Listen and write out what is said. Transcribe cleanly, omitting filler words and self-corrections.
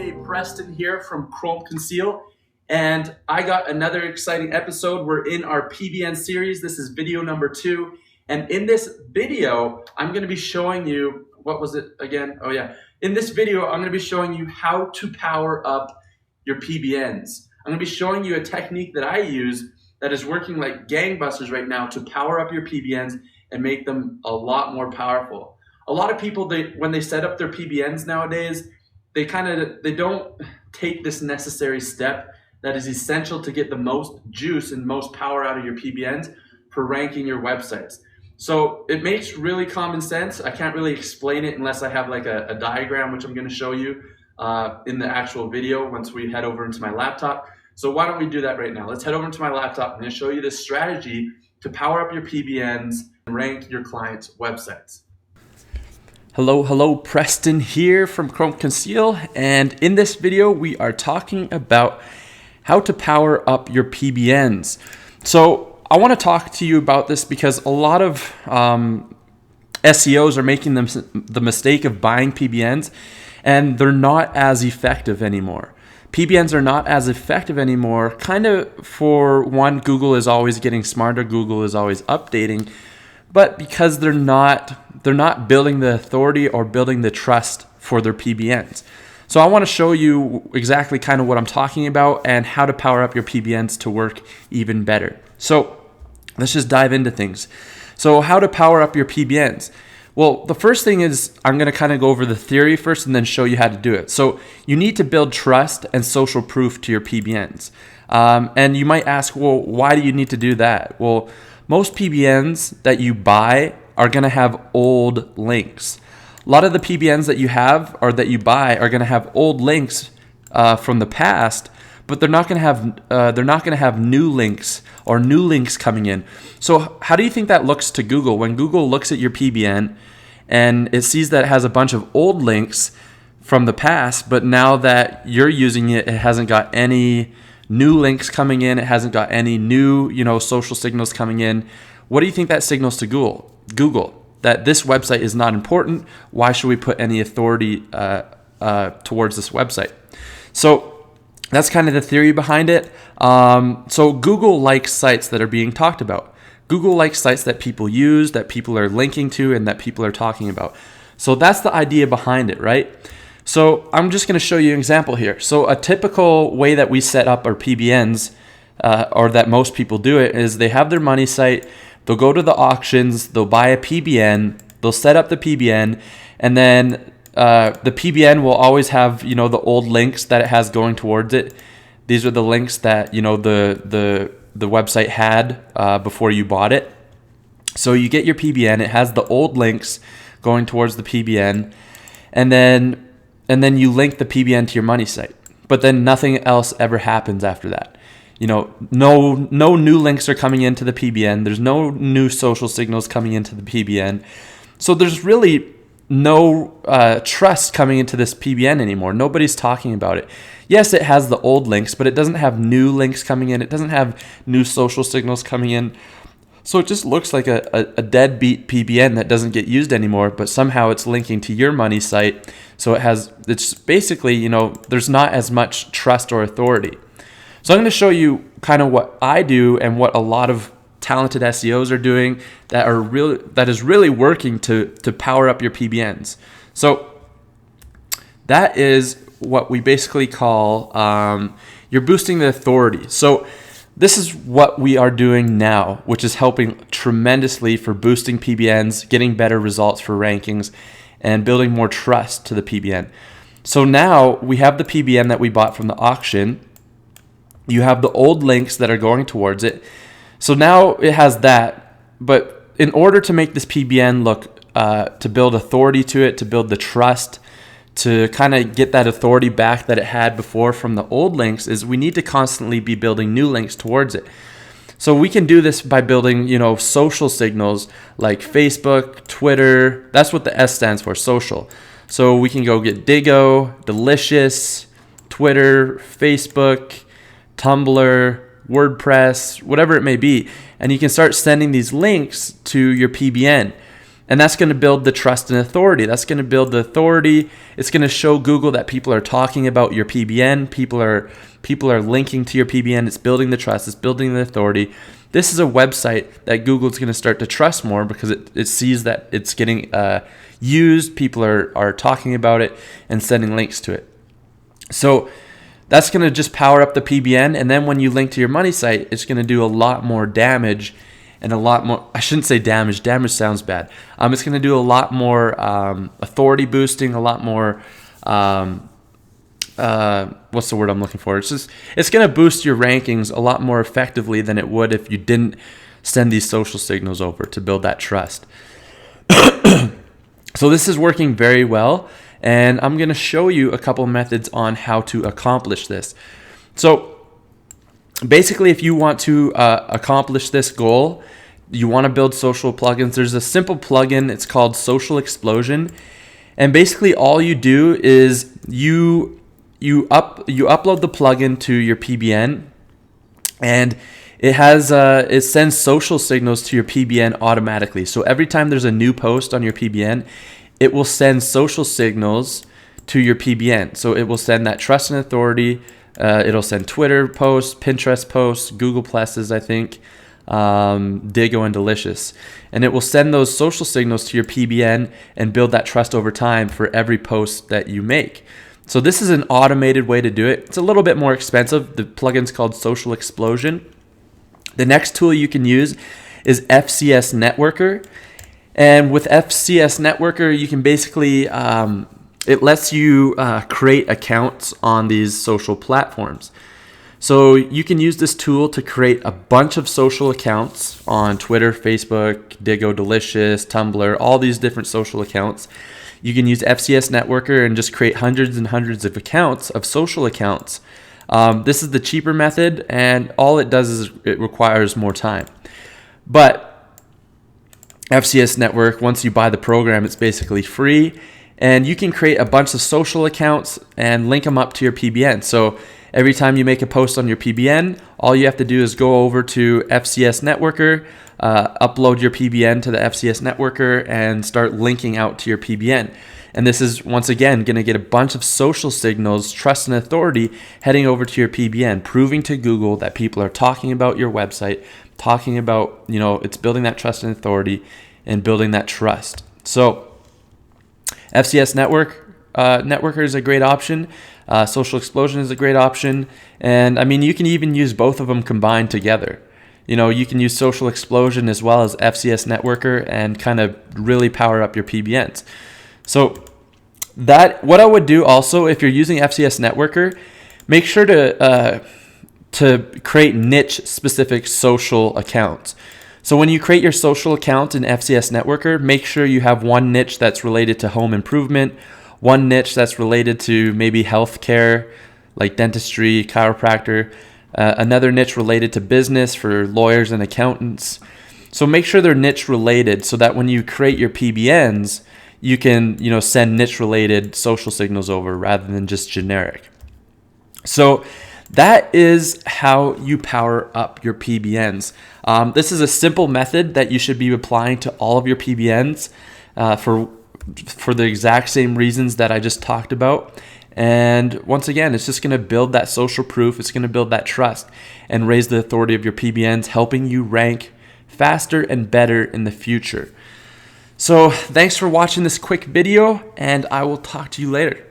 Hey, Preston here from Chrome Conceal, and I got another exciting episode. We're in our PBN series. This is video number 2, and in this video, I'm going to be showing you, what was it again? Oh yeah. In this video, I'm going to be showing you how to power up your PBNs. I'm going to be showing you a technique that I use that is working like gangbusters right now to power up your PBNs and make them a lot more powerful. A lot of people, when they set up their PBNs nowadays, they don't take this necessary step that is essential to get the most juice and most power out of your PBNs for ranking your websites. So it makes really common sense. I can't really explain it unless I have like a diagram, which I'm going to show you in the actual video once we head over into my laptop. So why don't we do that right now? Let's head over into my laptop. I'm going to show you this strategy to power up your PBNs and rank your clients' websites. Hello, Preston here from Chrome Conceal, and in this video we are talking about how to power up your PBNs. So I want to talk to you about this because a lot of SEOs are making the mistake of buying PBNs, and they're not as effective anymore. PBNs are not as effective anymore. Kind of, for one, Google is always getting smarter, Google is always updating, but because they're not building the authority or building the trust for their PBNs. So I want to show you exactly kind of what I'm talking about and how to power up your PBNs to work even better. So let's just dive into things. So how to power up your PBNs? Well, the first thing is I'm going to kind of go over the theory first and then show you how to do it. So you need to build trust and social proof to your PBNs. And you might ask, well, why do you need to do that? Well, most PBNs that you buy are going to have old links. A lot of the PBNs that you have or that you buy are going to have old links from the past, but they're not going to have new links or new links coming in. So how do you think that looks to Google when Google looks at your PBN and it sees that it has a bunch of old links from the past, but now that you're using it, it hasn't got any new links coming in, it hasn't got any new, social signals coming in. What do you think that signals to Google? That this website is not important. Why should we put any authority towards this website? So that's kind of the theory behind it. So Google likes sites that are being talked about. Google likes sites that people use, that people are linking to, and that people are talking about. So that's the idea behind it, right? So I'm just going to show you an example here. So a typical way that we set up our PBNs, or that most people do it, is they have their money site. They'll go to the auctions, they'll buy a PBN, they'll set up the PBN, and then the PBN will always have, the old links that it has going towards it. These are the links that, the website had before you bought it. So you get your PBN, it has the old links going towards the PBN, and then you link the PBN to your money site. But then nothing else ever happens after that. No new links are coming into the PBN. There's no new social signals coming into the PBN. So there's really no trust coming into this PBN anymore. Nobody's talking about it. Yes, it has the old links, but it doesn't have new links coming in. It doesn't have new social signals coming in. So it just looks like a deadbeat PBN that doesn't get used anymore, but somehow it's linking to your money site. So it's basically, there's not as much trust or authority. So I'm going to show you kind of what I do and what a lot of talented SEOs are doing that is really working to power up your PBNs. So that is what we basically call you're boosting the authority. So this is what we are doing now, which is helping tremendously for boosting PBNs, getting better results for rankings, and building more trust to the PBN. So now we have the PBN that we bought from the auction. You have the old links that are going towards it. So now it has that. But in order to make this PBN look, to build authority to it, to build the trust, to kind of get that authority back that it had before from the old links, is we need to constantly be building new links towards it. So we can do this by building, social signals like Facebook, Twitter. That's what the S stands for, social. So we can go get Digo, Delicious, Twitter, Facebook, Tumblr, WordPress, whatever it may be, and you can start sending these links to your PBN. And that's going to build the trust and authority. That's going to build the authority. It's going to show Google that people are talking about your PBN. People are linking to your PBN. It's building the trust. It's building the authority. This is a website that Google's going to start to trust more because it sees that it's getting used. People are talking about it and sending links to it. So that's going to just power up the PBN. And then when you link to your money site, it's going to do a lot more damage. And a lot more, I shouldn't say damage. Damage sounds bad. It's going to do a lot more authority boosting, a lot more, what's the word I'm looking for? It's going to boost your rankings a lot more effectively than it would if you didn't send these social signals over to build that trust. So this is working very well. And I'm going to show you a couple methods on how to accomplish this. So basically, if you want to accomplish this goal, you want to build social plugins, there's a simple plugin. It's called Social Explosion. And basically all you do is you upload the plugin to your PBN, and it sends social signals to your PBN automatically. So every time there's a new post on your PBN, it will send social signals to your PBN. So it will send that trust and authority. It'll send Twitter posts, Pinterest posts, Google Pluses, I think, Digo and Delicious. And it will send those social signals to your PBN and build that trust over time for every post that you make. So this is an automated way to do it. It's a little bit more expensive. The plugin's called Social Explosion. The next tool you can use is FCS Networker. And with FCS Networker, you can basically, it lets you create accounts on these social platforms. So you can use this tool to create a bunch of social accounts on Twitter, Facebook, Digo, Delicious, Tumblr, all these different social accounts. You can use FCS Networker and just create hundreds and hundreds of accounts, of social accounts. This is the cheaper method, and all it does is it requires more time. But FCS Network, once you buy the program, it's basically free, and you can create a bunch of social accounts and link them up to your PBN. So every time you make a post on your PBN, all you have to do is go over to FCS Networker, upload your PBN to the FCS Networker, and start linking out to your PBN. And this is, once again, going to get a bunch of social signals, trust and authority heading over to your PBN, proving to Google that people are talking about your website, talking about, it's building that trust and authority and building that trust. So FCS Networker is a great option. Social Explosion is a great option. And I mean, you can even use both of them combined together. You can use Social Explosion as well as FCS Networker and kind of really power up your PBNs. So what I would do also, if you're using FCS Networker, make sure to create niche specific social accounts. So when you create your social account in FCS Networker, make sure you have one niche that's related to home improvement, one niche that's related to maybe healthcare, like dentistry, chiropractor, another niche related to business for lawyers and accountants. So make sure they're niche related so that when you create your PBNs, you can, send niche related social signals over rather than just generic. So that is how you power up your PBNs. This is a simple method that you should be applying to all of your PBNs for the exact same reasons that I just talked about. And once again, it's just going to build that social proof. It's going to build that trust and raise the authority of your PBNs, helping you rank faster and better in the future. So thanks for watching this quick video, and I will talk to you later.